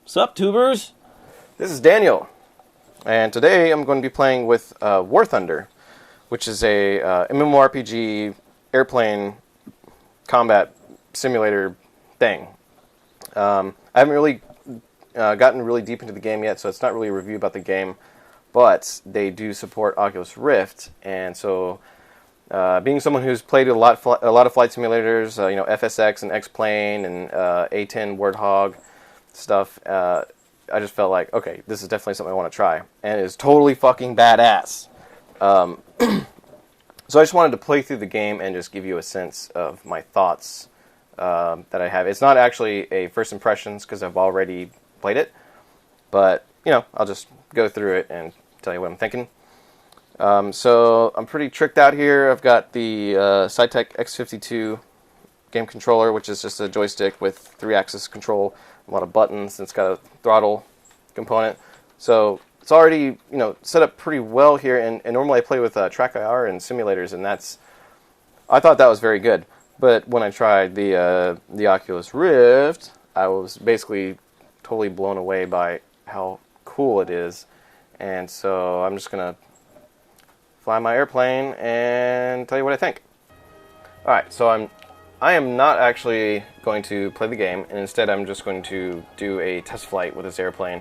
Sup, tubers? This is Daniel, and today I'm going to be playing with War Thunder, which is a MMORPG airplane combat simulator thing. I haven't really gotten really deep into the game yet, so it's not really a review about the game, but they do support Oculus Rift, and so being someone who's played a lot of flight simulators, FSX and X-Plane and A10 Warthog stuff, I just felt like, okay, this is definitely something I want to try, and it is totally fucking badass. So I just wanted to play through the game and just give you a sense of my thoughts that I have. It's not actually a first impressions because I've already played it, but I'll just go through it and tell you what I'm thinking. So I'm pretty tricked out here. I've got the Saitek X52 game controller, which is just a joystick with 3-axis control, a lot of buttons, and it's got a throttle component. So it's already set up pretty well here, and normally I play with TrackIR and simulators, and I thought that was very good. But when I tried the Oculus Rift, I was basically totally blown away by how cool it is, and so I'm just gonna fly my airplane and tell you what I think. All right, so I am not actually going to play the game, and instead I'm just going to do a test flight with this airplane.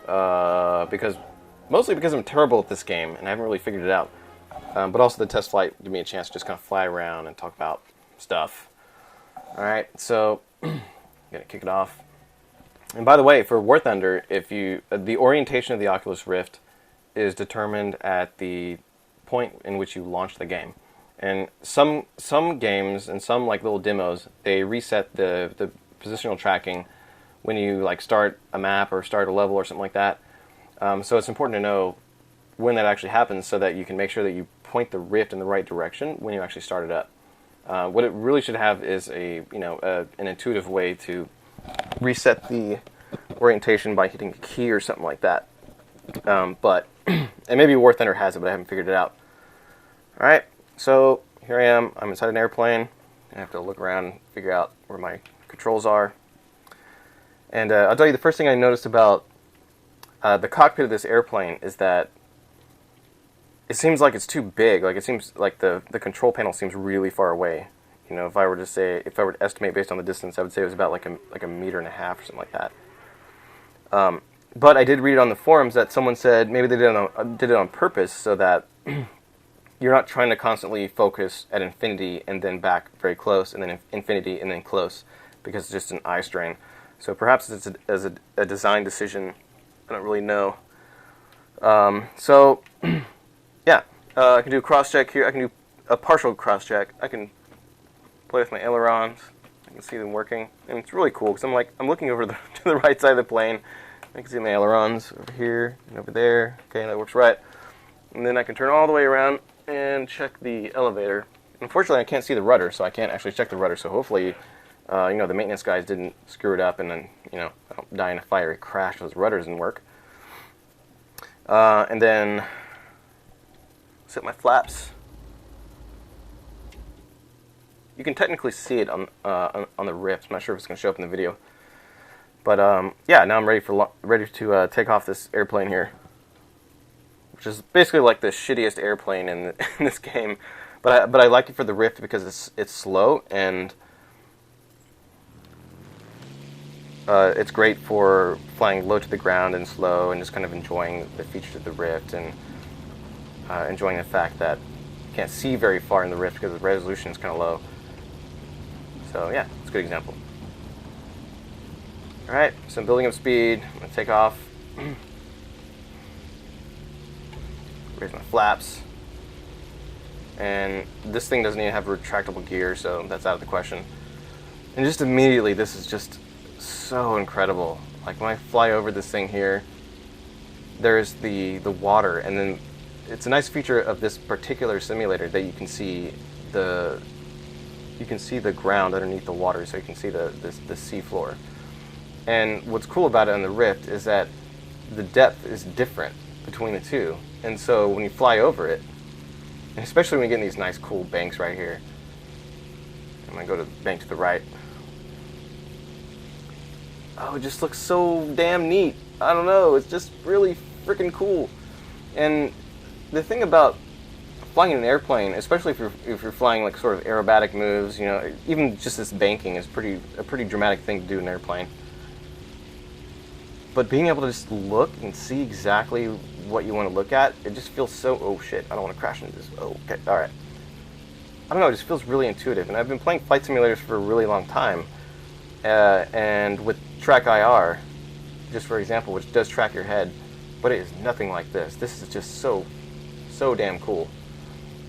Mostly because I'm terrible at this game, and I haven't really figured it out. But also the test flight gave me a chance to just kind of fly around and talk about stuff. Alright, so I'm going to kick it off. And by the way, for War Thunder, the orientation of the Oculus Rift is determined at the point in which you launch the game. And some games and some little demos, they reset the positional tracking when you start a map or start a level or something like that. So it's important to know when that actually happens so that you can make sure that you point the Rift in the right direction when you actually start it up. What it really should have is an intuitive way to reset the orientation by hitting a key or something like that. And maybe War Thunder has it, but I haven't figured it out. All right. So here I am. I'm inside an airplane. I have to look around and figure out where my controls are. And I'll tell you, the first thing I noticed about the cockpit of this airplane is that it seems like it's too big. It seems like the control panel seems really far away. If I were to estimate based on the distance, I would say it was about like a meter and a half or something like that. But I did read it on the forums that someone said maybe they did it on purpose so that you're not trying to constantly focus at infinity and then back very close and then infinity and then close, because it's just an eye strain. So perhaps it's a design decision. I don't really know. Yeah, I can do a cross check here. I can do a partial cross check. I can play with my ailerons. I can see them working, and it's really cool because I'm looking over to the right side of the plane. I can see my ailerons over here and over there. Okay, that works right. And then I can turn all the way around and check the elevator. Unfortunately, I can't see the rudder, so I can't actually check the rudder. So hopefully, the maintenance guys didn't screw it up, and then I don't die in a fiery crash because the rudder doesn't work. And then set my flaps. You can technically see it on the Rift. I'm not sure if it's going to show up in the video. But yeah, now I'm ready to take off this airplane here, which is basically like the shittiest airplane in this game. But I like it for the Rift because it's slow, and it's great for flying low to the ground and slow and just kind of enjoying the features of the Rift and enjoying the fact that you can't see very far in the Rift because the resolution is kind of low. So yeah, it's a good example. Alright, so I'm building up speed. I'm going to take off. Raise my flaps. And this thing doesn't even have retractable gear, so that's out of the question. And just immediately, this is just so incredible. When I fly over this thing here, there's the water, and then it's a nice feature of this particular simulator that you can see the ground underneath the water, so you can see the sea floor. And what's cool about it on the Rift is that the depth is different between the two. And so when you fly over it, and especially when you get in these nice cool banks right here, I'm going to go to the bank to the right. oh, it just looks so damn neat. I don't know, it's just really freaking cool. And the thing about flying in an airplane, especially if you're flying like sort of aerobatic moves, you know, even just this banking is a pretty dramatic thing to do in an airplane. But being able to just look and see exactly what you want to look at, it just feels so, oh shit, I don't want to crash into this. Oh, okay, alright. I don't know, it just feels really intuitive. And I've been playing flight simulators for a really long time. And with Track IR, just for example, which does track your head, but it is nothing like this. This is just so damn cool.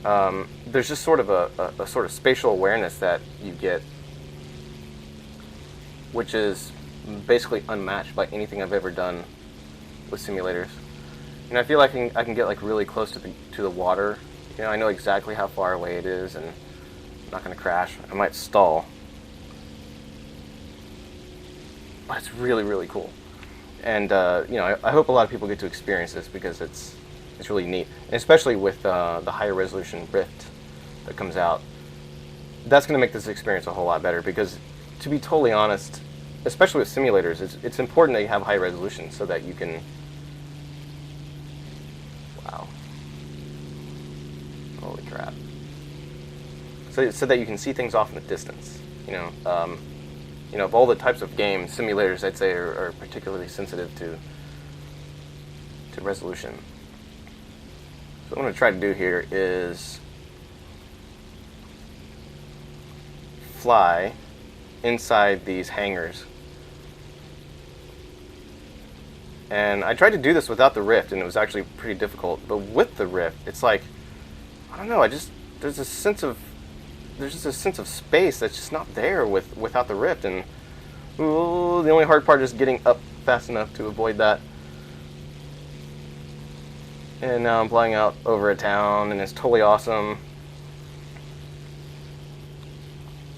There's just sort of a sort of spatial awareness that you get, which is basically unmatched by anything I've ever done with simulators. And I feel like I can get like really close to the water. You know, I know exactly how far away it is, and I'm not going to crash. I might stall, but it's really cool. And you know, I hope a lot of people get to experience this because it's really neat, and especially with the higher resolution Rift that comes out. That's going to make this experience a whole lot better because, to be totally honest, especially with simulators, it's important that you have high resolution so that you can. Wow. Holy crap. So that you can see things off in the distance. You know, of all the types of games, simulators I'd say are particularly sensitive to resolution. So what I'm going to try to do here is fly inside these hangars. And I tried to do this without the Rift, and it was actually pretty difficult. But with the Rift, it's like, I don't know, there's just a sense of space that's just not there without the Rift. And ooh, the only hard part is getting up fast enough to avoid that. And now I'm flying out over a town, and it's totally awesome.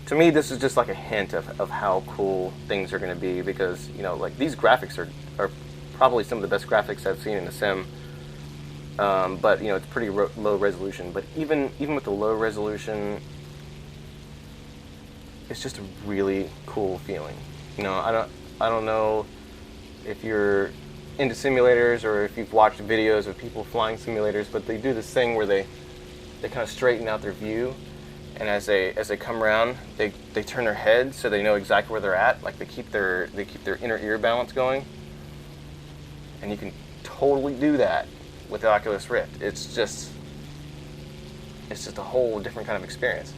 To me, this is just like a hint of how cool things are going to be, because, you know, like, these graphics are probably some of the best graphics I've seen in a sim. But, you know, it's pretty low resolution. But even with the low resolution, it's just a really cool feeling. You know, I don't know if you're into simulators or if you've watched videos of people flying simulators, but they do this thing where they kind of straighten out their view, and as they come around, they turn their head so they know exactly where they're at. Like, they keep their inner ear balance going, and you can totally do that with the Oculus Rift. It's just a whole different kind of experience.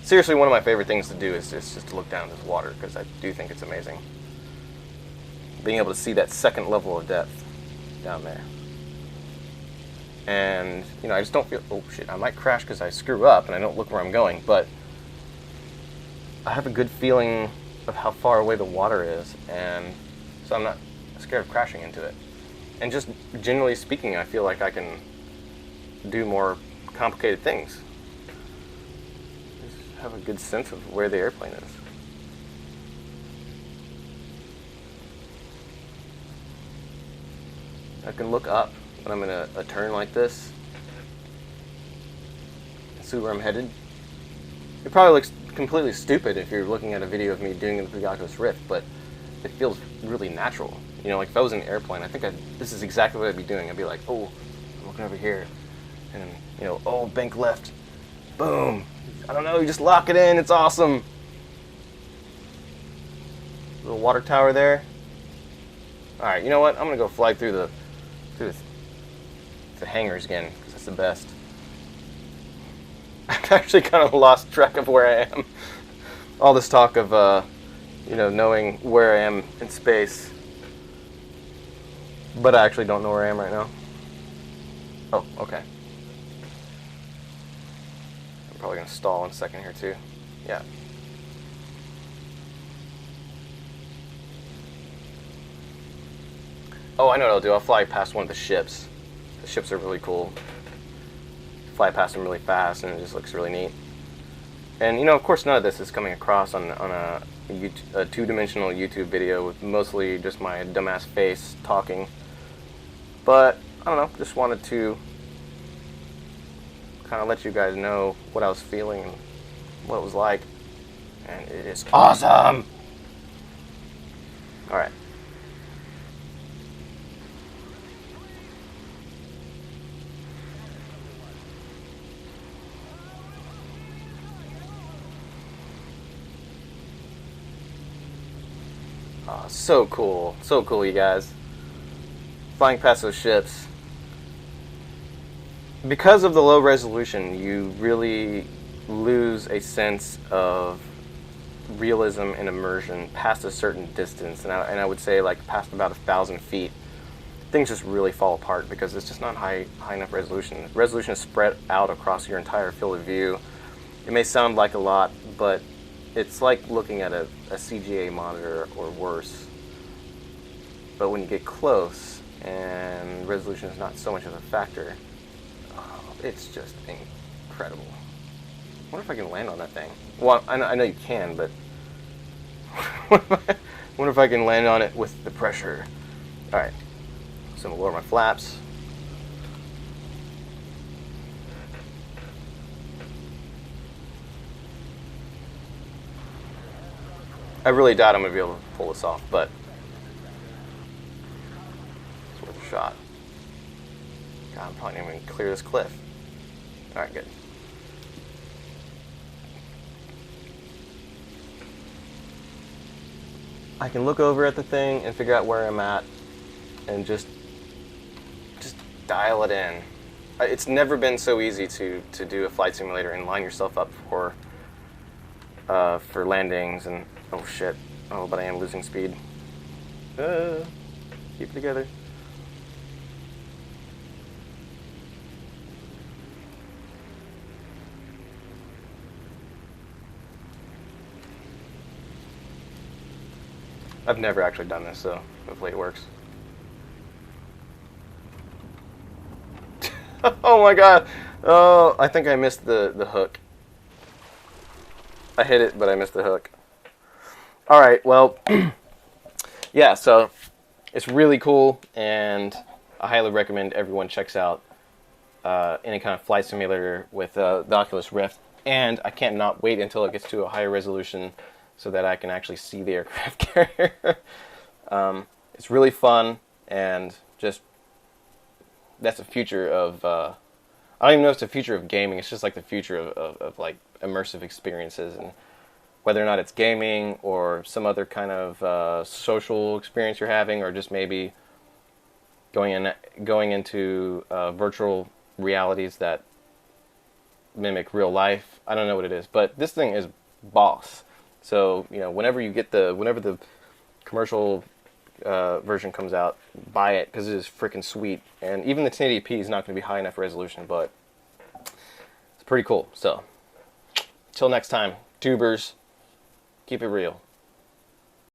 Seriously, one of my favorite things to do is just to look down at this water, because I do think it's amazing. Being able to see that second level of depth down there. And, you know, I just don't feel, oh shit, I might crash because I screw up and I don't look where I'm going, but I have a good feeling of how far away the water is, and so I'm not scared of crashing into it. And just generally speaking, I feel like I can do more complicated things. Just have a good sense of where the airplane is. I can look up when I'm in a turn like this and see where I'm headed. It probably looks completely stupid if you're looking at a video of me doing it with the Oculus Rift, but it feels really natural. You know, like if I was in an airplane, I think this is exactly what I'd be doing. I'd be like, oh, I'm looking over here, and you know, oh, bank left, boom. I don't know, you just lock it in, it's awesome. Little water tower there. All right, you know what? I'm gonna go fly through the hangars again, because that's the best. I've actually kind of lost track of where I am. All this talk of, you know, knowing where I am in space, but I actually don't know where I am right now. Oh, okay. I'm probably gonna stall in a second here too. Yeah. Oh, I know what I'll do. I'll fly past one of the ships. The ships are really cool. Fly past them really fast, and it just looks really neat. And, you know, of course, none of this is coming across on a two-dimensional YouTube video with mostly just my dumbass face talking. But, I don't know, just wanted to kind of let you guys know what I was feeling and what it was like. And it is awesome! So cool. So cool, you guys. Flying past those ships. Because of the low resolution, you really lose a sense of realism and immersion past a certain distance. And I would say, like, past about 1,000 feet, things just really fall apart because it's just not high enough resolution. The resolution is spread out across your entire field of view. It may sound like a lot, but it's like looking at a CGA monitor or worse. But when you get close and resolution is not so much of a factor, it's just incredible. I wonder if I can land on that thing. Well, I know you can, but I wonder if I can land on it with the pressure. Alright, so I'm going to lower my flaps. I really doubt I'm going to be able to pull this off, but it's worth a shot. God, I'm probably not even going to clear this cliff. Alright, good. I can look over at the thing and figure out where I'm at and just dial it in. It's never been so easy to do a flight simulator and line yourself up for landings and oh shit. Oh, but I am losing speed. Keep it together. I've never actually done this, so hopefully it works. Oh my god! Oh, I think I missed the hook. I hit it, but I missed the hook. Alright, well, yeah, so it's really cool, and I highly recommend everyone checks out any kind of flight simulator with the Oculus Rift. And I can't not wait until it gets to a higher resolution so that I can actually see the aircraft carrier. It's really fun, and just, that's the future of, I don't even know if it's the future of gaming, it's just like the future of like immersive experiences, and whether or not it's gaming or some other kind of social experience you're having, or just maybe going into virtual realities that mimic real life. I don't know what it is, but this thing is boss. So, you know, whenever the commercial version comes out, buy it, because it is freaking sweet. And even the 1080p is not going to be high enough resolution, but it's pretty cool. So, till next time, tubers, keep it real.